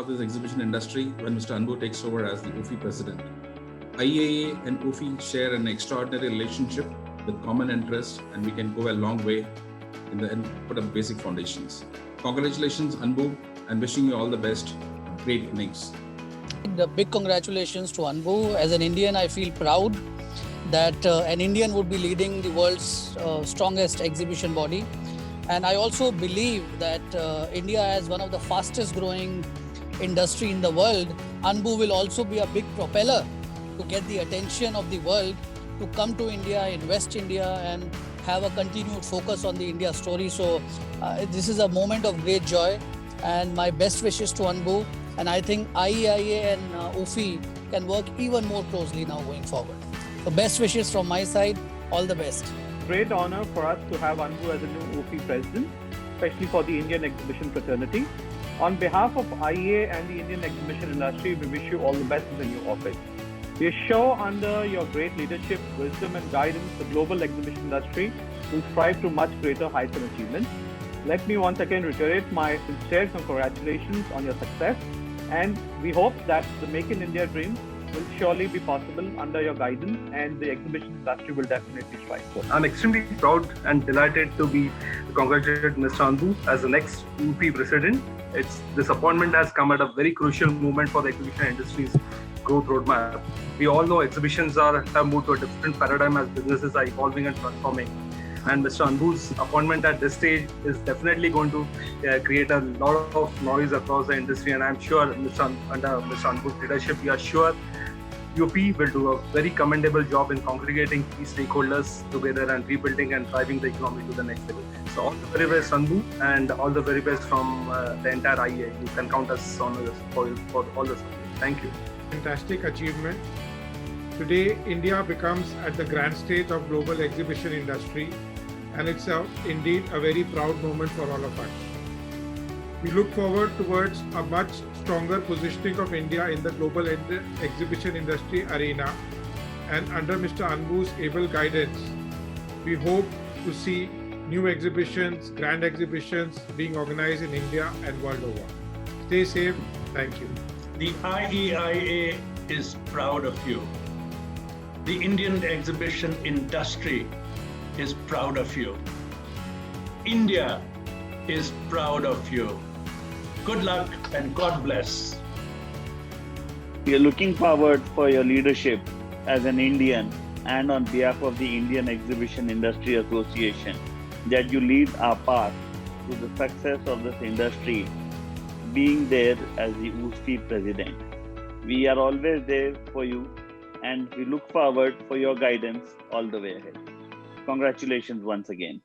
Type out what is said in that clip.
this exhibition industry when Mr. Anbu takes over as the UFI president. IAA and UFI share an extraordinary relationship with common interests, and we can go a long way and put up basic foundations. Congratulations, Anbu, and wishing you all the best. Great innings. The big congratulations to Anbu. As an Indian, I feel proud that an Indian would be leading the world's strongest exhibition body. And I also believe that India as one of the fastest growing industry in the world, Anbu will also be a big propeller to get the attention of the world to come to India, invest India, and have a continued focus on the India story. So this is a moment of great joy, and my best wishes to Anbu. And I think IAIA and UFI can work even more closely now going forward. So best wishes from my side. All the best. Great honor for us to have Anbu as a new UFI president, especially for the Indian exhibition fraternity. On behalf of IAA and the Indian exhibition industry, we wish you all the best in the new office. We are sure under your great leadership, wisdom and guidance, the global exhibition industry will strive to much greater heights and achievements. Let me once again reiterate my sincere congratulations on your success, and we hope that the Make in India dream will surely be possible under your guidance, and the exhibition industry will definitely strive for it. I'm extremely proud and delighted to be congratulated Mr. Anbu as the next UP president. This appointment has come at a very crucial moment for the exhibition industry's growth roadmap. We all know exhibitions have moved to a different paradigm as businesses are evolving and transforming. And Mr. Anbu's appointment at this stage is definitely going to create a lot of noise across the industry. And I'm sure under Mr. Anbu's leadership, we are sure UP will do a very commendable job in congregating key stakeholders together and rebuilding and driving the economy to the next level. So all the very best, Anbu, and all the very best from the entire IAA. You can count us on this for all the support. Thank you. Fantastic achievement. Today, India becomes at the grand stage of global exhibition industry, and it's indeed a very proud moment for all of us. We look forward towards a much stronger positioning of India in the global exhibition industry arena, and under Mr. Anbu's able guidance, we hope to see new exhibitions, grand exhibitions being organized in India and world over. Stay safe. Thank you. The IAIA is proud of you. The Indian exhibition industry is proud of you. India is proud of you. Good luck and God bless. We are looking forward for your leadership as an Indian and on behalf of the Indian Exhibition Industry Association, that you lead our path to the success of this industry, being there as the UFI president. We are always there for you, and we look forward for your guidance all the way ahead. Congratulations once again.